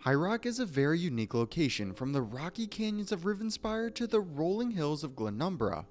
High Rock is a very unique location, from the rocky canyons of Rivenspire to the rolling hills of Glenumbra.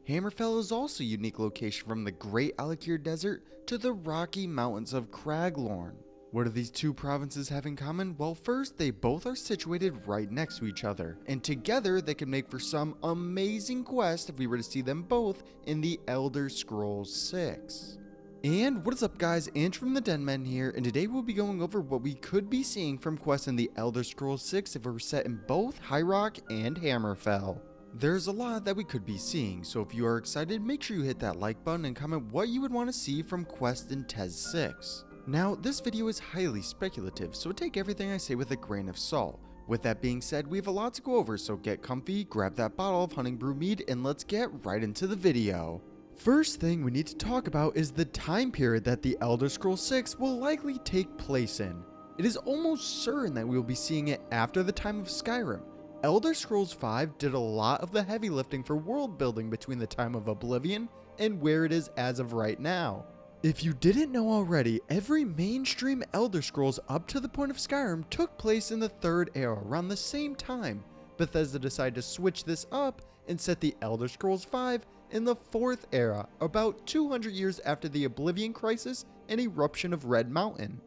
Hammerfell is also a unique location, from the Great Alakir Desert to the rocky mountains of Craglorn. What do these two provinces have in common? Well, first, they both are situated right next to each other, and together they can make for some amazing quests if we were to see them both in the Elder Scrolls 6. And what is up, guys? Ange from the Denmen here, and today we'll be going over what we could be seeing from quests in the Elder Scrolls 6 if it were set in both High Rock and Hammerfell. There's a lot that we could be seeing, so if you are excited, make sure you hit that like button and comment what you would want to see from quests in TES 6. Now, this video is highly speculative, so take everything I say with a grain of salt. With that being said, we have a lot to go over, so get comfy, grab that bottle of Hunting Brew Mead, and let's get right into the video. First thing we need to talk about is the time period that the Elder Scrolls 6 will likely take place in. It is almost certain that we will be seeing it after the time of Skyrim. Elder Scrolls 5 did a lot of the heavy lifting for world building between the time of Oblivion and where it is as of right now. If you didn't know already, every mainstream Elder Scrolls up to the point of Skyrim took place in the Third Era around the same time. Bethesda decided to switch this up and set the Elder Scrolls 5 in the Fourth Era, about 200 years after the Oblivion Crisis and eruption of Red Mountain.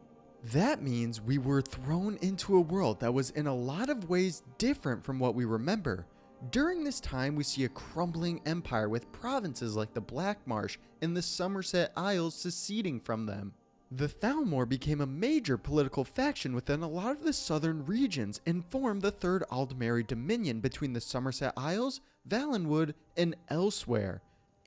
That means we were thrown into a world that was in a lot of ways different from what we remember. During this time, we see a crumbling empire with provinces like the Black Marsh and the Somerset Isles seceding from them. The Thalmor became a major political faction within a lot of the southern regions and formed the Third Aldmeri Dominion between the Somerset Isles, Valenwood, and elsewhere.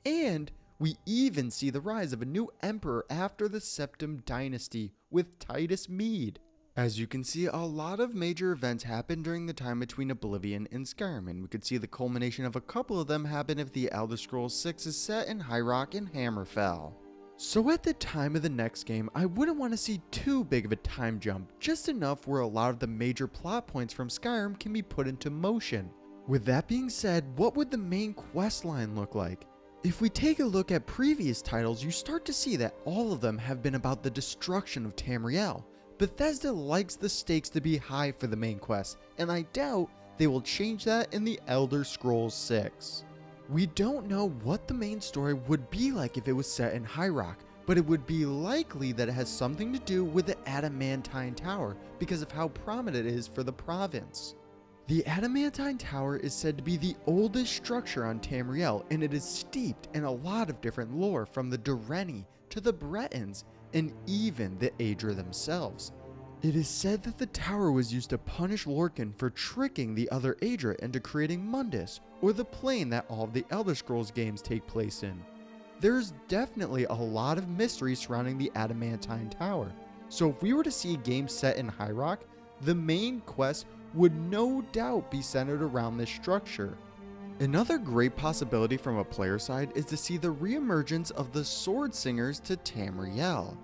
And we even see the rise of a new emperor after the Septim Dynasty with Titus Mede. As you can see, a lot of major events happened during the time between Oblivion and Skyrim, and we could see the culmination of a couple of them happen if the Elder Scrolls 6 is set in High Rock and Hammerfell. So at the time of the next game, I wouldn't want to see too big of a time jump, just enough where a lot of the major plot points from Skyrim can be put into motion. With that being said, what would the main quest line look like? If we take a look at previous titles, you start to see that all of them have been about the destruction of Tamriel. Bethesda likes the stakes to be high for the main quest, and I doubt they will change that in the Elder Scrolls 6. We don't know what the main story would be like if it was set in High Rock, but it would be likely that it has something to do with the Adamantine Tower because of how prominent it is for the province. The Adamantine Tower is said to be the oldest structure on Tamriel, and it is steeped in a lot of different lore, from the Dureni to the Bretons and even the Aedra themselves. It is said that the tower was used to punish Lorcan for tricking the other Aedra into creating Mundus, or the plane that all of the Elder Scrolls games take place in. There's definitely a lot of mystery surrounding the Adamantine Tower, so if we were to see a game set in High Rock, the main quest would no doubt be centered around this structure. Another great possibility from a player side is to see the reemergence of the Sword Singers to Tamriel,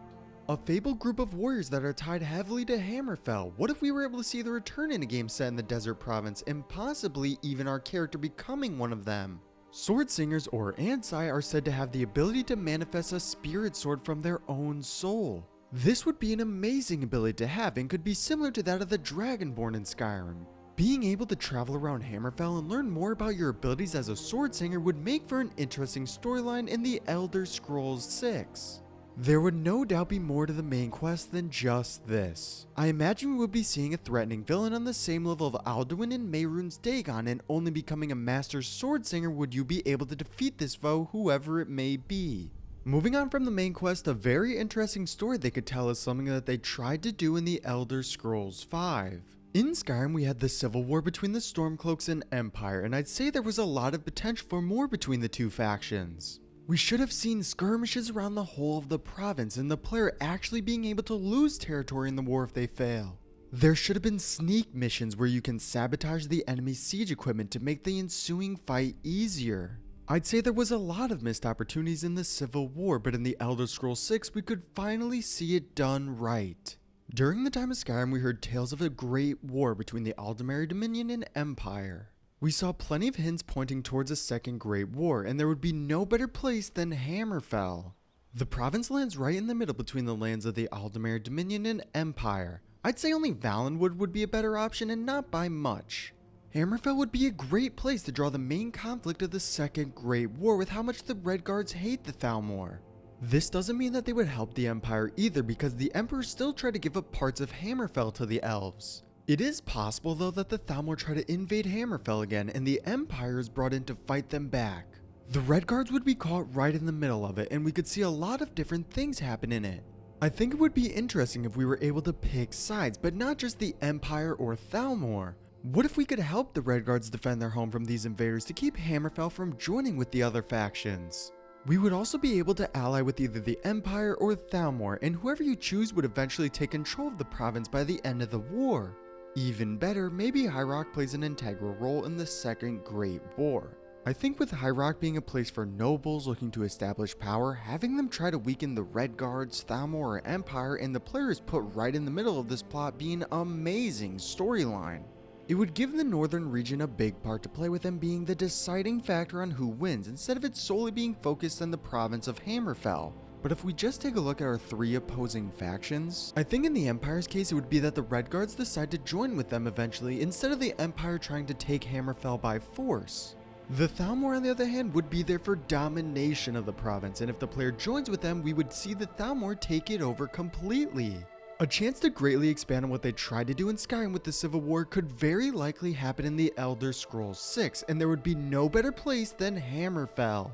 a fabled group of warriors that are tied heavily to Hammerfell. What if we were able to see the return in a game set in the Desert Province, and possibly even our character becoming one of them? Sword Singers, or Ansai, are said to have the ability to manifest a spirit sword from their own soul. This would be an amazing ability to have and could be similar to that of the Dragonborn in Skyrim. Being able to travel around Hammerfell and learn more about your abilities as a sword singer would make for an interesting storyline in the Elder Scrolls 6. There would no doubt be more to the main quest than just this. I imagine we would be seeing a threatening villain on the same level of Alduin and Mehrunes Dagon, and only becoming a master sword singer would you be able to defeat this foe, whoever it may be. Moving on from the main quest, a very interesting story they could tell is something that they tried to do in the Elder Scrolls 5. In Skyrim, we had the civil war between the Stormcloaks and Empire, and I'd say there was a lot of potential for more between the two factions. We should have seen skirmishes around the whole of the province, and the player actually being able to lose territory in the war if they fail. There should have been sneak missions where you can sabotage the enemy's siege equipment to make the ensuing fight easier. I'd say there was a lot of missed opportunities in the Civil War, but in the Elder Scrolls 6 we could finally see it done right. During the time of Skyrim, we heard tales of a great war between the Aldmeri Dominion and Empire. We saw plenty of hints pointing towards a second Great War, and there would be no better place than Hammerfell. The province lands right in the middle between the lands of the Aldmeri Dominion and Empire. I'd say only Valenwood would be a better option and not by much. Hammerfell would be a great place to draw the main conflict of the Second Great War with how much the Redguards hate the Thalmor. This doesn't mean that they would help the Empire either, because the Emperor still tried to give up parts of Hammerfell to the Elves. It is possible though that the Thalmor try to invade Hammerfell again and the Empire is brought in to fight them back. The Redguards would be caught right in the middle of it and we could see a lot of different things happen in it. I think it would be interesting if we were able to pick sides, but not just the Empire or Thalmor. What if we could help the Redguards defend their home from these invaders to keep Hammerfell from joining with the other factions? We would also be able to ally with either the Empire or Thalmor, and whoever you choose would eventually take control of the province by the end of the war. Even better, maybe High Rock plays an integral role in the Second Great War. I think with High Rock being a place for nobles looking to establish power, having them try to weaken the Redguards, Thalmor, or Empire, and the players put right in the middle of this plot be an amazing storyline. It would give the northern region a big part to play with, and being the deciding factor on who wins instead of it solely being focused on the province of Hammerfell. But if we just take a look at our three opposing factions, I think in the Empire's case it would be that the Redguards decide to join with them eventually instead of the Empire trying to take Hammerfell by force. The Thalmor on the other hand would be there for domination of the province, and if the player joins with them we would see the Thalmor take it over completely. A chance to greatly expand on what they tried to do in Skyrim with the Civil War could very likely happen in the Elder Scrolls 6, and there would be no better place than Hammerfell.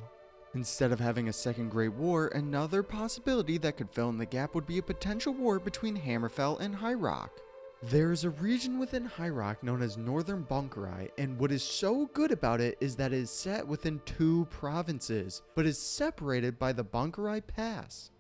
Instead of having a Second Great War, another possibility that could fill in the gap would be a potential war between Hammerfell and High Rock. There is a region within High Rock known as Northern Bunkerai, and what is so good about it is that it is set within two provinces, but is separated by the Bunkerai Pass.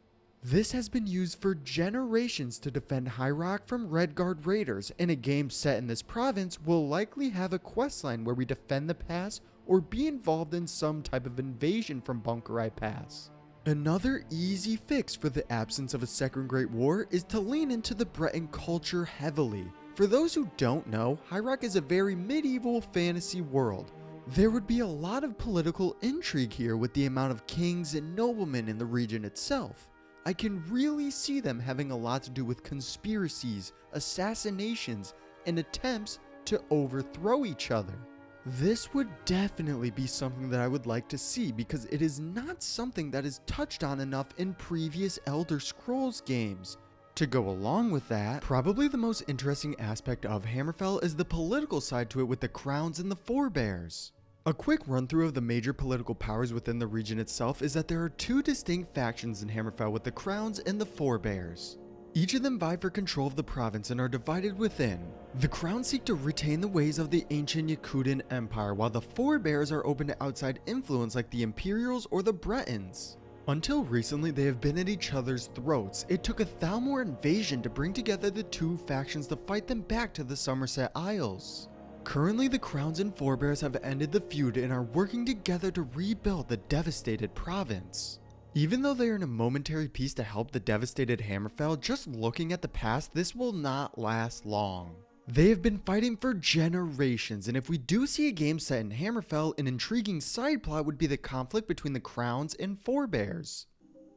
This has been used for generations to defend High Rock from Redguard raiders, and a game set in this province will likely have a questline where we defend the pass or be involved in some type of invasion from Bunkerai Pass. Another easy fix for the absence of a Second Great War is to lean into the Breton culture heavily. For those who don't know, High Rock is a very medieval fantasy world. There would be a lot of political intrigue here with the amount of kings and noblemen in the region itself. I can really see them having a lot to do with conspiracies, assassinations, and attempts to overthrow each other. This would definitely be something that I would like to see because it is not something that is touched on enough in previous Elder Scrolls games. To go along with that, probably the most interesting aspect of Hammerfell is the political side to it with the crowns and the forebears. A quick run through of the major political powers within the region itself is that there are two distinct factions in Hammerfell with the crowns and the forebears. Each of them vie for control of the province and are divided within. The crowns seek to retain the ways of the ancient Yakutan Empire, while the forebears are open to outside influence like the Imperials or the Bretons. Until recently, they have been at each other's throats. It took a Thalmor invasion to bring together the two factions to fight them back to the Somerset Isles. Currently, the crowns and forebears have ended the feud and are working together to rebuild the devastated province. Even though they are in a momentary peace to help the devastated Hammerfell, just looking at the past, this will not last long. They have been fighting for generations, and if we do see a game set in Hammerfell, an intriguing side plot would be the conflict between the crowns and forebears.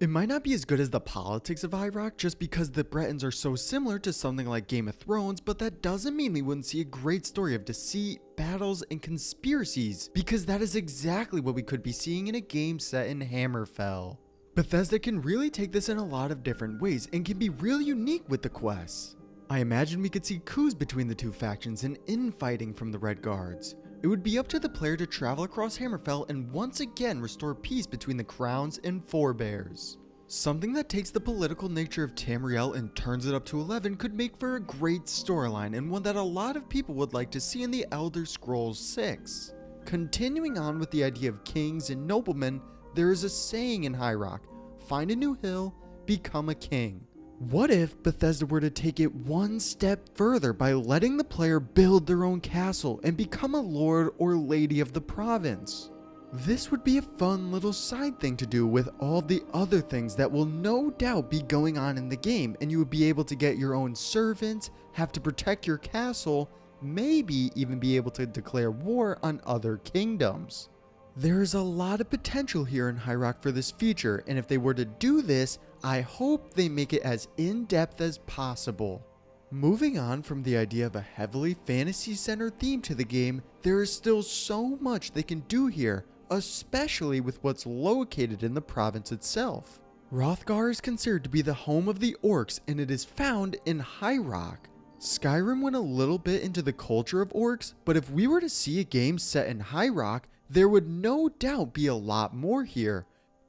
It might not be as good as the politics of High Rock just because the Bretons are so similar to something like Game of Thrones, but that doesn't mean we wouldn't see a great story of deceit, battles, and conspiracies, because that is exactly what we could be seeing in a game set in Hammerfell. Bethesda can really take this in a lot of different ways and can be really unique with the quests. I imagine we could see coups between the two factions and infighting from the Redguards. It would be up to the player to travel across Hammerfell and once again restore peace between the crowns and forebears. Something that takes the political nature of Tamriel and turns it up to 11 could make for a great storyline and one that a lot of people would like to see in the Elder Scrolls 6. Continuing on with the idea of kings and noblemen, there is a saying in High Rock: find a new hill, become a king. What if Bethesda were to take it one step further by letting the player build their own castle and become a lord or lady of the province? This would be a fun little side thing to do with all the other things that will no doubt be going on in the game, and you would be able to get your own servants, have to protect your castle, maybe even be able to declare war on other kingdoms. There is a lot of potential here in High Rock for this feature, and if they were to do this, I hope they make it as in-depth as possible. Moving on from the idea of a heavily fantasy-centered theme to the game, there is still so much they can do here, especially with what's located in the province itself. Hrothgar is considered to be the home of the orcs, and it is found in High Rock. Skyrim went a little bit into the culture of orcs, but if we were to see a game set in High Rock, there would no doubt be a lot more here.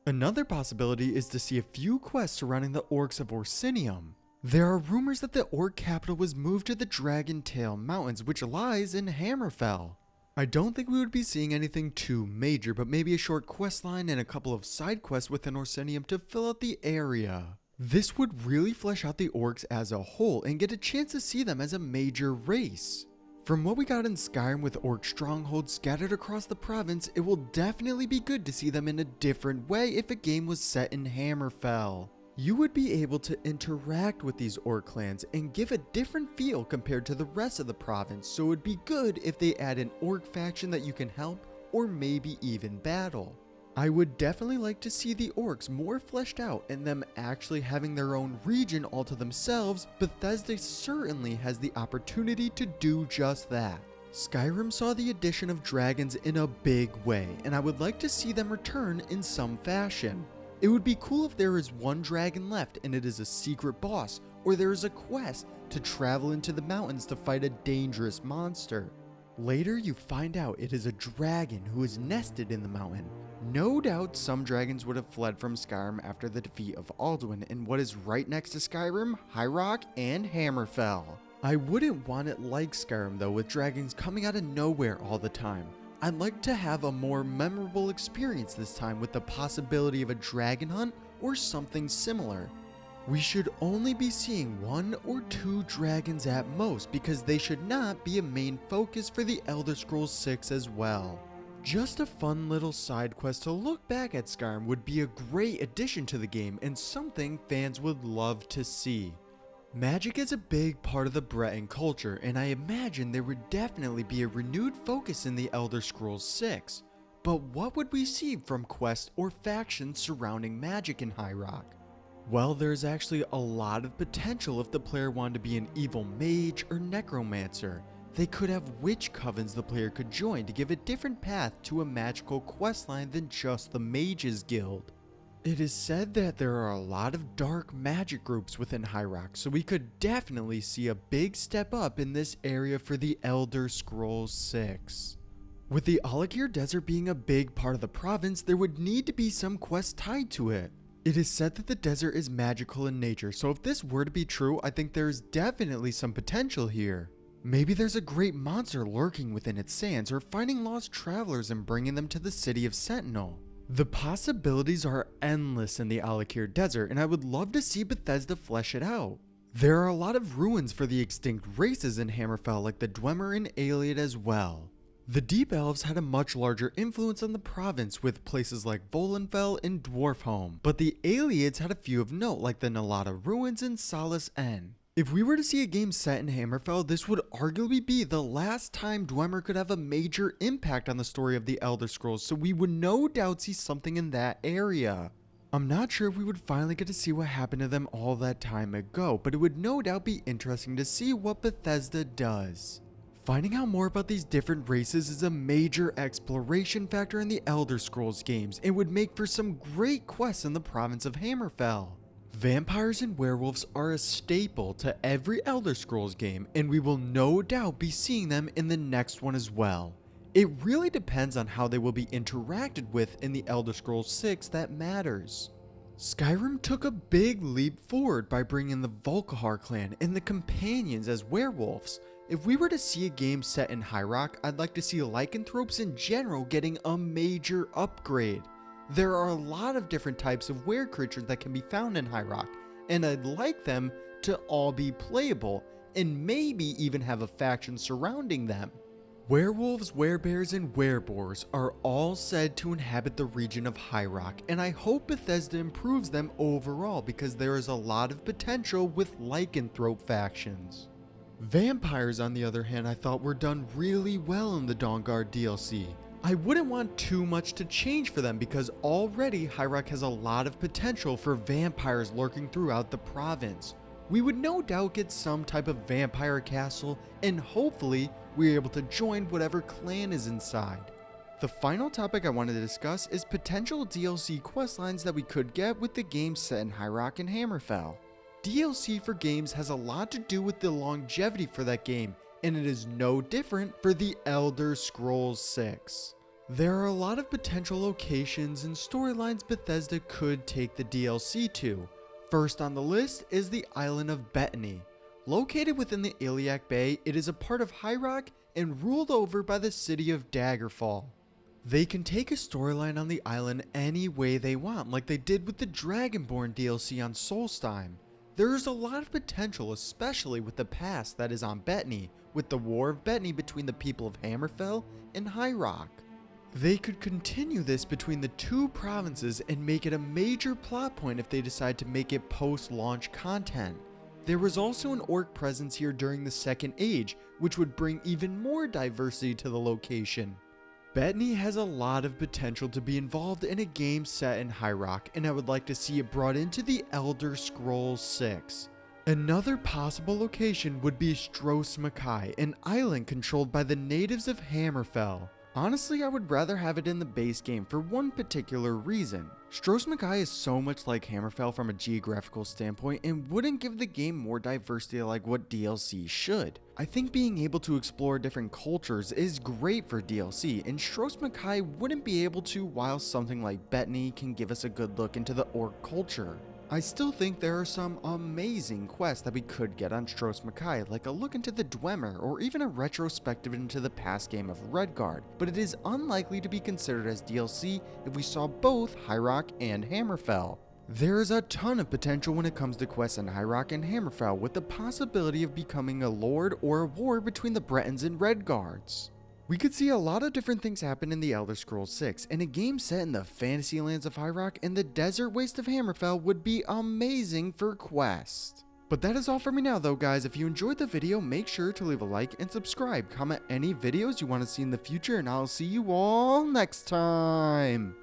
Another possibility is to see a few quests surrounding the orcs of Orsinium. There are rumors that the orc capital was moved to the Dragon Tail Mountains, which lies in Hammerfell. I don't think we would be seeing anything too major, but maybe a short quest line and a couple of side quests within Orsinium to fill out the area. This would really flesh out the orcs as a whole and get a chance to see them as a major race. From what we got in Skyrim with orc strongholds scattered across the province, it will definitely be good to see them in a different way if a game was set in Hammerfell. You would be able to interact with these orc clans and give a different feel compared to the rest of the province, so it would be good if they add an orc faction that you can help or maybe even battle. I would definitely like to see the orcs more fleshed out and them actually having their own region all to themselves. Bethesda certainly has the opportunity to do just that. Skyrim saw the addition of dragons in a big way, and I would like to see them return in some fashion. It would be cool if there is one dragon left and it is a secret boss, or there is a quest to travel into the mountains to fight a dangerous monster. Later you find out it is a dragon who is nested in the mountain. No doubt some dragons would have fled from Skyrim after the defeat of Alduin in what is right next to Skyrim, High Rock, and Hammerfell. I wouldn't want it like Skyrim though, with dragons coming out of nowhere all the time. I'd like to have a more memorable experience this time with the possibility of a dragon hunt or something similar. We should only be seeing 1 or 2 dragons at most, because they should not be a main focus for the Elder Scrolls 6 as well. Just a fun little side quest to look back at Skyrim would be a great addition to the game and something fans would love to see. Magic is a big part of the Breton culture, and I imagine there would definitely be a renewed focus in the Elder Scrolls 6. But what would we see from quests or factions surrounding magic in High Rock? Well, there's actually a lot of potential if the player wanted to be an evil mage or necromancer. They could have witch covens the player could join to give a different path to a magical questline than just the Mages Guild. It is said that there are a lot of dark magic groups within High Rock, so we could definitely see a big step up in this area for the Elder Scrolls 6. With the Alakir Desert being a big part of the province, there would need to be some quests tied to it. It is said that the desert is magical in nature, so if this were to be true, I think there is definitely some potential here. Maybe there's a great monster lurking within its sands, or finding lost travelers and bringing them to the city of Sentinel. The possibilities are endless in the Alakir Desert, and I would love to see Bethesda flesh it out. There are a lot of ruins for the extinct races in Hammerfell, like the Dwemer and Ayleid as well. The Deep Elves had a much larger influence on the province, with places like Volenfell and Dwarfholm, but the Ayleids had a few of note, like the Nalata Ruins and Solace End. If we were to see a game set in Hammerfell, this would arguably be the last time Dwemer could have a major impact on the story of the Elder Scrolls, so we would no doubt see something in that area. I'm not sure if we would finally get to see what happened to them all that time ago, but it would no doubt be interesting to see what Bethesda does. Finding out more about these different races is a major exploration factor in the Elder Scrolls games, and would make for some great quests in the province of Hammerfell. Vampires and werewolves are a staple to every Elder Scrolls game, and we will no doubt be seeing them in the next one as well. It really depends on how they will be interacted with in the Elder Scrolls 6 that matters. Skyrim took a big leap forward by bringing the Volkihar clan and the companions as werewolves. If we were to see a game set in High Rock, I'd like to see lycanthropes in general getting a major upgrade. There are a lot of different types of were creatures that can be found in High Rock, and I'd like them to all be playable, and maybe even have a faction surrounding them. Werewolves, werebears, and wereboars are all said to inhabit the region of High Rock, and I hope Bethesda improves them overall, because there is a lot of potential with lycanthrope factions. Vampires, on the other hand, I thought were done really well in the Dawnguard DLC. I wouldn't want too much to change for them, because already High Rock has a lot of potential for vampires lurking throughout the province. We would no doubt get some type of vampire castle, and hopefully we're able to join whatever clan is inside. The final topic I wanted to discuss is potential DLC questlines that we could get with the game set in High Rock and Hammerfell. DLC for games has a lot to do with the longevity for that game, and it is no different for the Elder Scrolls 6. There are a lot of potential locations and storylines Bethesda could take the DLC to. First on the list is the island of Bethany. Located within the Iliac Bay, it is a part of High Rock and ruled over by the city of Daggerfall. They can take a storyline on the island any way they want, like they did with the Dragonborn DLC on Solstheim. There is a lot of potential, especially with the past that is on Bethany, with the War of Bethany between the people of Hammerfell and High Rock. They could continue this between the two provinces and make it a major plot point if they decide to make it post-launch content. There was also an orc presence here during the Second Age, which would bring even more diversity to the location. Bethany has a lot of potential to be involved in a game set in High Rock, and I would like to see it brought into the Elder Scrolls 6. Another possible location would be Stros Mackay, an island controlled by the natives of Hammerfell. Honestly, I would rather have it in the base game for one particular reason. Stros Mackay is so much like Hammerfell from a geographical standpoint and wouldn't give the game more diversity like what DLC should. I think being able to explore different cultures is great for DLC, and Stros Mackay wouldn't be able to, while something like Bethany can give us a good look into the orc culture. I still think there are some amazing quests that we could get on Stros Mackay, like a look into the Dwemer or even a retrospective into the past game of Redguard, but it is unlikely to be considered as DLC if we saw both High Rock and Hammerfell. There is a ton of potential when it comes to quests in High Rock and Hammerfell, with the possibility of becoming a lord or a war between the Bretons and Redguards. We could see a lot of different things happen in the Elder Scrolls 6, and a game set in the fantasy lands of High Rock and the desert waste of Hammerfell would be amazing for quests. But that is all for me now though, guys. If you enjoyed the video, make sure to leave a like and subscribe. Comment any videos you want to see in the future, and I'll see you all next time.